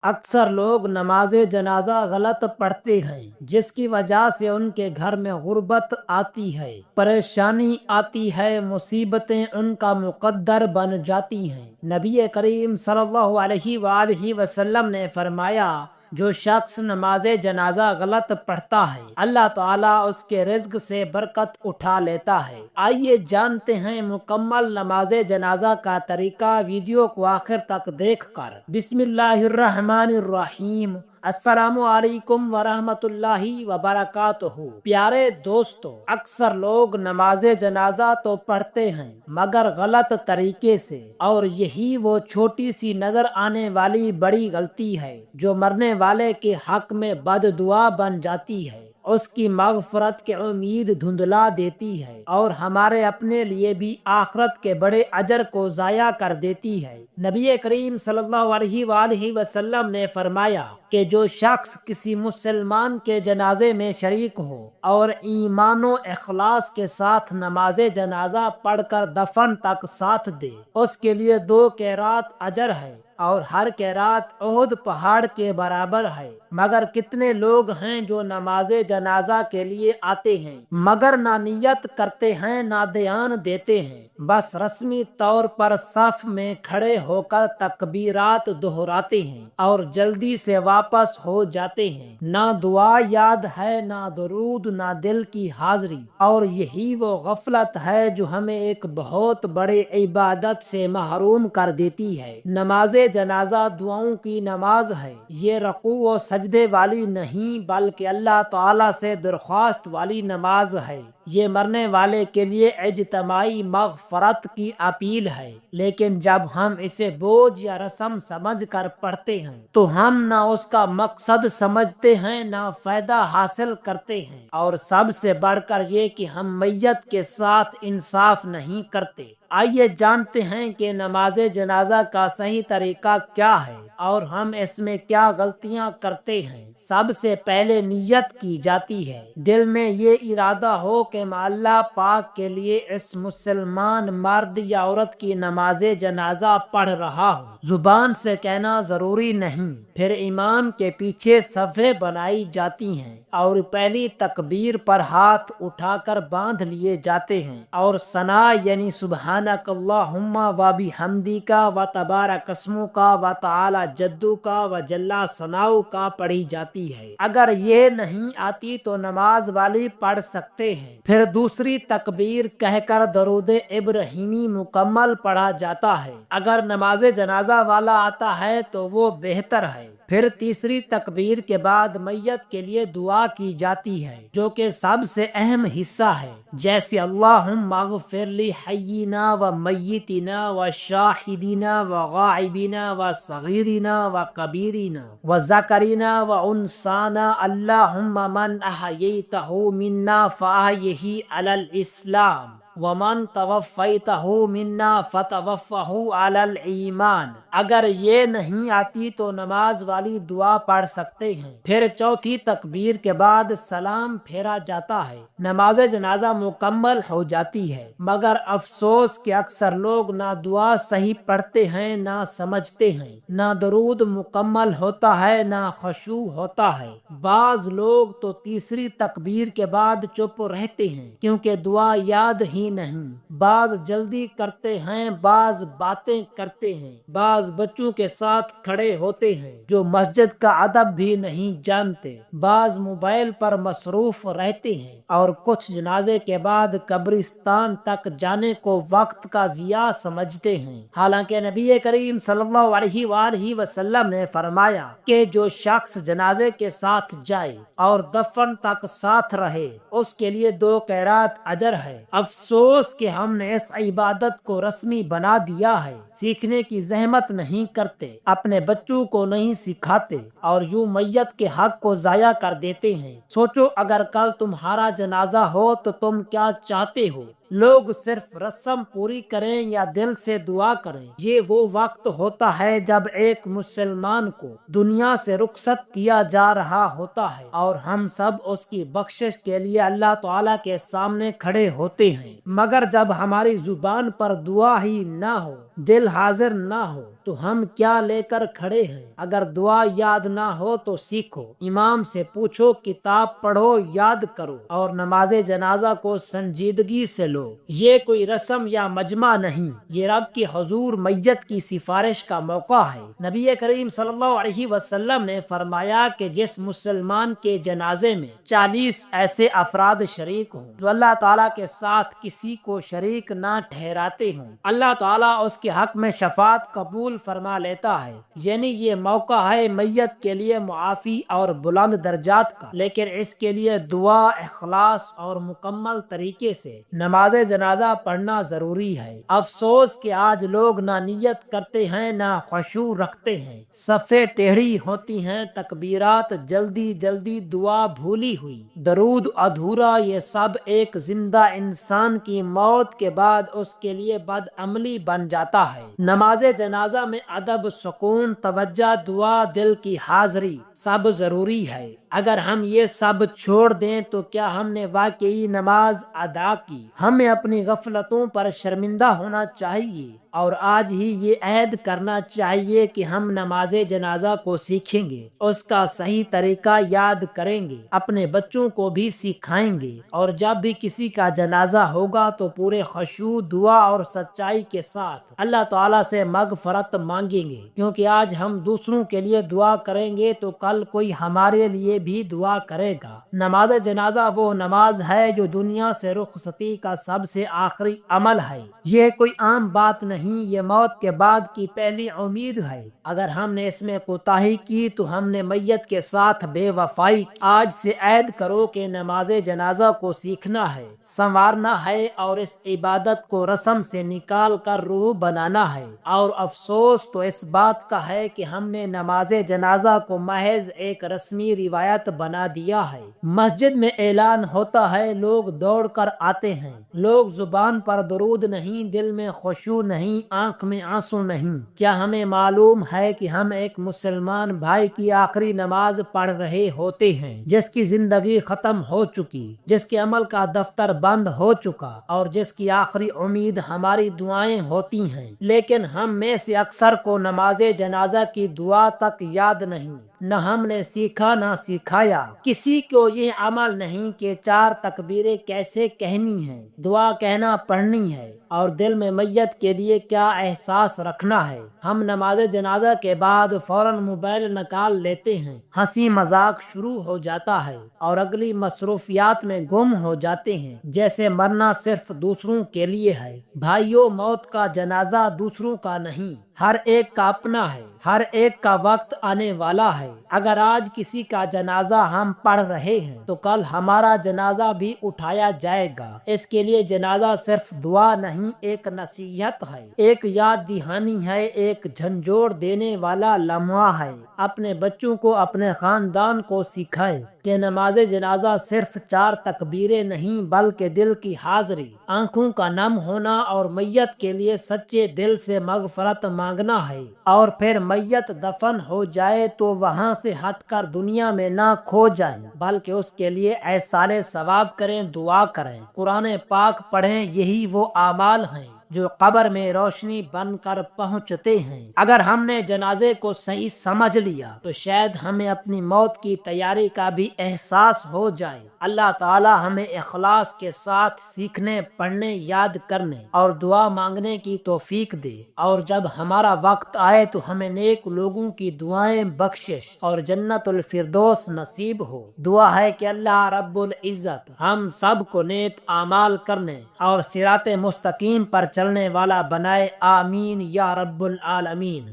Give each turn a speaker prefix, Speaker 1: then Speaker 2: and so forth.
Speaker 1: اکثر لوگ نماز جنازہ غلط پڑھتے ہیں، جس کی وجہ سے ان کے گھر میں غربت آتی ہے، پریشانی آتی ہے، مصیبتیں ان کا مقدر بن جاتی ہیں۔ نبی کریم صلی اللہ علیہ وآلہ وسلم نے فرمایا، جو شخص نماز جنازہ غلط پڑھتا ہے، اللہ تعالیٰ اس کے رزق سے برکت اٹھا لیتا ہے۔ آئیے جانتے ہیں مکمل نماز جنازہ کا طریقہ ویڈیو کو آخر تک دیکھ کر۔ بسم اللہ الرحمن الرحیم۔ السلام علیکم ورحمۃ اللہ وبرکاتہ۔ پیارے دوستو، اکثر لوگ نماز جنازہ تو پڑھتے ہیں مگر غلط طریقے سے، اور یہی وہ چھوٹی سی نظر آنے والی بڑی غلطی ہے جو مرنے والے کے حق میں بد دعا بن جاتی ہے، اس کی مغفرت کی امید دھندلا دیتی ہے، اور ہمارے اپنے لیے بھی آخرت کے بڑے اجر کو ضائع کر دیتی ہے۔ نبی کریم صلی اللہ علیہ وآلہ وسلم نے فرمایا کہ جو شخص کسی مسلمان کے جنازے میں شریک ہو اور ایمان و اخلاص کے ساتھ نماز جنازہ پڑھ کر دفن تک ساتھ دے، اس کے لیے 2 قیرات اجر ہے، اور ہر قیرات احد پہاڑ کے برابر ہے۔ مگر کتنے لوگ ہیں جو نماز جنازہ کے لیے آتے ہیں مگر نہ نیت کرتے ہیں نہ دھیان دیتے ہیں، بس رسمی طور پر صف میں کھڑے ہو کر تکبیرات دہراتے ہیں اور جلدی سے واپس ہو جاتے ہیں۔ نہ دعا یاد ہے، نہ درود، نہ دل کی حاضری، اور یہی وہ غفلت ہے جو ہمیں ایک بہت بڑے عبادت سے محروم کر دیتی ہے۔ نماز جنازہ دعاؤں کی نماز ہے، یہ رکوع و سجدے والی نہیں بلکہ اللہ تعالیٰ سے درخواست والی نماز ہے۔ یہ مرنے والے کے لیے اجتماعی مغفرت کی اپیل ہے، لیکن جب ہم اسے بوجھ یا رسم سمجھ کر پڑھتے ہیں تو ہم نہ اس کا مقصد سمجھتے ہیں نہ فائدہ حاصل کرتے ہیں، اور سب سے بڑھ کر یہ کہ ہم میت کے ساتھ انصاف نہیں کرتے۔ آئیے جانتے ہیں کہ نماز جنازہ کا صحیح طریقہ کیا ہے اور ہم اس میں کیا غلطیاں کرتے ہیں۔ سب سے پہلے نیت کی جاتی ہے۔ دل میں یہ ارادہ ہو کہ میں اللہ پاک کے لیے اس مسلمان مرد یا عورت کی نماز جنازہ پڑھ رہا ہوں۔ زبان سے کہنا ضروری نہیں۔ پھر امام کے پیچھے صفیں بنائی جاتی ہیں اور پہلی تکبیر پر ہاتھ اٹھا کر باندھ لیے جاتے ہیں، اور ثنا یعنی سبحانک اللہم و بحمدک و تبارک اسمک و تعالی جدک و جل ثناؤک پڑھی جاتی ہے۔ اگر یہ نہیں آتی تو نماز والی پڑھ سکتے ہیں۔ پھر دوسری تکبیر کہہ کر درود ابراہیمی مکمل پڑھا جاتا ہے۔ اگر نماز جنازہ والا آتا ہے تو وہ بہتر ہے۔ پھر تیسری تکبیر کے بعد میت کے لیے دعا کی جاتی ہے، جو کہ سب سے اہم حصہ ہے، جیسے اللہم اغفر لی حیینا و میتینا و شاہدینا و غائبینا و صغیرنا و کبیرنا و ذکرنا و انسانا، اللہم من احییتہ منا فاحیہ علی الاسلام ومن توفیتہ منا فتوفہ علی الایمان۔ اگر یہ نہیں آتی تو نماز والی دعا پڑھ سکتے ہیں۔ پھر چوتھی تکبیر کے بعد سلام پھیرا جاتا ہے، نماز جنازہ مکمل ہو جاتی ہے۔ مگر افسوس کہ اکثر لوگ نہ دعا صحیح پڑھتے ہیں، نہ سمجھتے ہیں، نہ درود مکمل ہوتا ہے، نہ خشوع ہوتا ہے۔ بعض لوگ تو تیسری تکبیر کے بعد چپ رہتے ہیں کیونکہ دعا یاد ہی نہیں۔ بعض جلدی کرتے ہیں، بعض باتیں کرتے ہیں، بعض بچوں کے ساتھ کھڑے ہوتے ہیں جو مسجد کا ادب بھی نہیں جانتے، بعض موبائل پر مصروف رہتے ہیں، اور کچھ جنازے کے بعد قبرستان تک جانے کو وقت کا ضیاع سمجھتے ہیں۔ حالانکہ نبی کریم صلی اللہ علیہ وآلہ وسلم نے فرمایا کہ جو شخص جنازے کے ساتھ جائے اور دفن تک ساتھ رہے، اس کے لیے 2 قیرات اجر ہے۔ افسوس کہ ہم نے اس عبادت کو رسمی بنا دیا ہے، سیکھنے کی زحمت نہیں کرتے، اپنے بچوں کو نہیں سکھاتے، اور یوں میت کے حق کو ضائع کر دیتے ہیں۔ سوچو اگر کل تمہارا جنازہ ہو تو تم کیا چاہتے ہو؟ لوگ صرف رسم پوری کریں یا دل سے دعا کریں؟ یہ وہ وقت ہوتا ہے جب ایک مسلمان کو دنیا سے رخصت کیا جا رہا ہوتا ہے، اور ہم سب اس کی بخشش کے لیے اللہ تعالیٰ کے سامنے کھڑے ہوتے ہیں۔ مگر جب ہماری زبان پر دعا ہی نہ ہو، دل حاضر نہ ہو، تو ہم کیا لے کر کھڑے ہیں؟ اگر دعا یاد نہ ہو تو سیکھو، امام سے پوچھو، کتاب پڑھو، یاد کرو اور نماز جنازہ کو سنجیدگی سے لو۔ یہ کوئی رسم یا مجمع نہیں، یہ رب کی حضور میت کی سفارش کا موقع ہے۔ نبی کریم صلی اللہ علیہ وسلم نے فرمایا کہ جس مسلمان کے جنازے میں 40 ایسے افراد شریک ہوں جو اللہ تعالیٰ کے ساتھ کسی کو شریک نہ ٹھہراتے ہوں، اللہ تعالیٰ اس کے حق میں شفاعت قبول فرما لیتا ہے۔ یعنی یہ موقع ہے میت کے لیے معافی اور بلند درجات کا، لیکن اس کے لیے دعا، اخلاص اور مکمل طریقے سے نماز جنازہ پڑھنا ضروری ہے۔ افسوس کہ آج لوگ نہ نیت کرتے ہیں نہ خشوع رکھتے ہیں، صفیں ٹیڑھی ہوتی ہیں، تکبیرات جلدی جلدی، دعا بھولی ہوئی، درود ادھورا، یہ سب ایک زندہ انسان کی موت کے بعد اس کے لیے بد عملی بن جاتا ہے۔ نماز جنازہ میں ادب، سکون، توجہ، دعا، دل کی حاضری سب ضروری ہے۔ اگر ہم یہ سب چھوڑ دیں تو کیا ہم نے واقعی نماز ادا کی؟ ہمیں اپنی غفلتوں پر شرمندہ ہونا چاہیے اور آج ہی یہ عہد کرنا چاہیے کہ ہم نماز جنازہ کو سیکھیں گے، اس کا صحیح طریقہ یاد کریں گے، اپنے بچوں کو بھی سکھائیں گے، اور جب بھی کسی کا جنازہ ہوگا تو پورے خشوع، دعا اور سچائی کے ساتھ اللہ تعالیٰ سے مغفرت مانگیں گے، کیونکہ آج ہم دوسروں کے لیے دعا کریں گے تو کل کوئی ہمارے لیے بھی دعا کرے گا۔ نماز جنازہ وہ نماز ہے جو دنیا سے رخصتی کا سب سے آخری عمل ہے۔ یہ کوئی عام بات نہیں، یہ موت کے بعد کی پہلی امید ہے۔ اگر ہم نے اس میں کوتاہی کی تو ہم نے میت کے ساتھ بے وفائی کی۔ آج سے عہد کرو کہ نماز جنازہ کو سیکھنا ہے، سنوارنا ہے اور اس عبادت کو رسم سے نکال کر روح بنانا ہے۔ اور افسوس تو اس بات کا ہے کہ ہم نے نماز جنازہ کو محض ایک رسمی روایت بنا دیا ہے۔ مسجد میں اعلان ہوتا ہے، لوگ دوڑ کر آتے ہیں، لوگ زبان پر درود نہیں، دل میں خشوع نہیں، آنکھ میں آنسو نہیں۔ کیا ہمیں معلوم ہے کہ ہم ایک مسلمان بھائی کی آخری نماز پڑھ رہے ہوتے ہیں، جس کی زندگی ختم ہو چکی، جس کے عمل کا دفتر بند ہو چکا اور جس کی آخری امید ہماری دعائیں ہوتی ہیں، لیکن ہم میں سے اکثر کو نماز جنازہ کی دعا تک یاد نہیں، نہ ہم نے سیکھا نہ سکھایا۔ کسی کو یہ عمل نہیں کہ 4 تکبیریں کیسے کہنی ہیں، دعا کہنا پڑھنی ہے اور دل میں میت کے لیے کیا احساس رکھنا ہے۔ ہم نماز جنازہ کے بعد فوراً موبائل نکال لیتے ہیں، ہنسی مذاق شروع ہو جاتا ہے اور اگلی مصروفیات میں گم ہو جاتے ہیں، جیسے مرنا صرف دوسروں کے لیے ہے۔ بھائیو، موت کا جنازہ دوسروں کا نہیں، ہر ایک کا اپنا ہے، ہر ایک کا وقت آنے والا ہے۔ اگر آج کسی کا جنازہ ہم پڑھ رہے ہیں تو کل ہمارا جنازہ بھی اٹھایا جائے گا۔ اس کے لیے جنازہ صرف دعا نہیں، ایک نصیحت ہے، ایک یاد دہانی ہے، ایک جھنجھوڑ دینے والا لمحہ ہے۔ اپنے بچوں کو، اپنے خاندان کو سکھائے کہ نماز جنازہ صرف 4 تکبیریں نہیں بلکہ دل کی حاضری، آنکھوں کا نم ہونا اور میت کے لیے سچے دل سے مغفرت مانگنا ہے، اور پھر میت دفن ہو جائے تو وہاں سے ہٹ کر دنیا میں نہ کھو جائیں بلکہ اس کے لیے ایصال ثواب کریں، دعا کریں، قرآن پاک پڑھیں۔ یہی وہ اعمال ہیں جو قبر میں روشنی بن کر پہنچتے ہیں۔ اگر ہم نے جنازے کو صحیح سمجھ لیا تو شاید ہمیں اپنی موت کی تیاری کا بھی احساس ہو جائے۔ اللہ تعالی ہمیں اخلاص کے ساتھ سیکھنے، پڑھنے، یاد کرنے اور دعا مانگنے کی توفیق دے، اور جب ہمارا وقت آئے تو ہمیں نیک لوگوں کی دعائیں، بخشش اور جنت الفردوس نصیب ہو۔ دعا ہے کہ اللہ رب العزت ہم سب کو نیک اعمال کرنے اور صراط مستقیم پر چلنے والا بنائے، آمین یا رب العالمین۔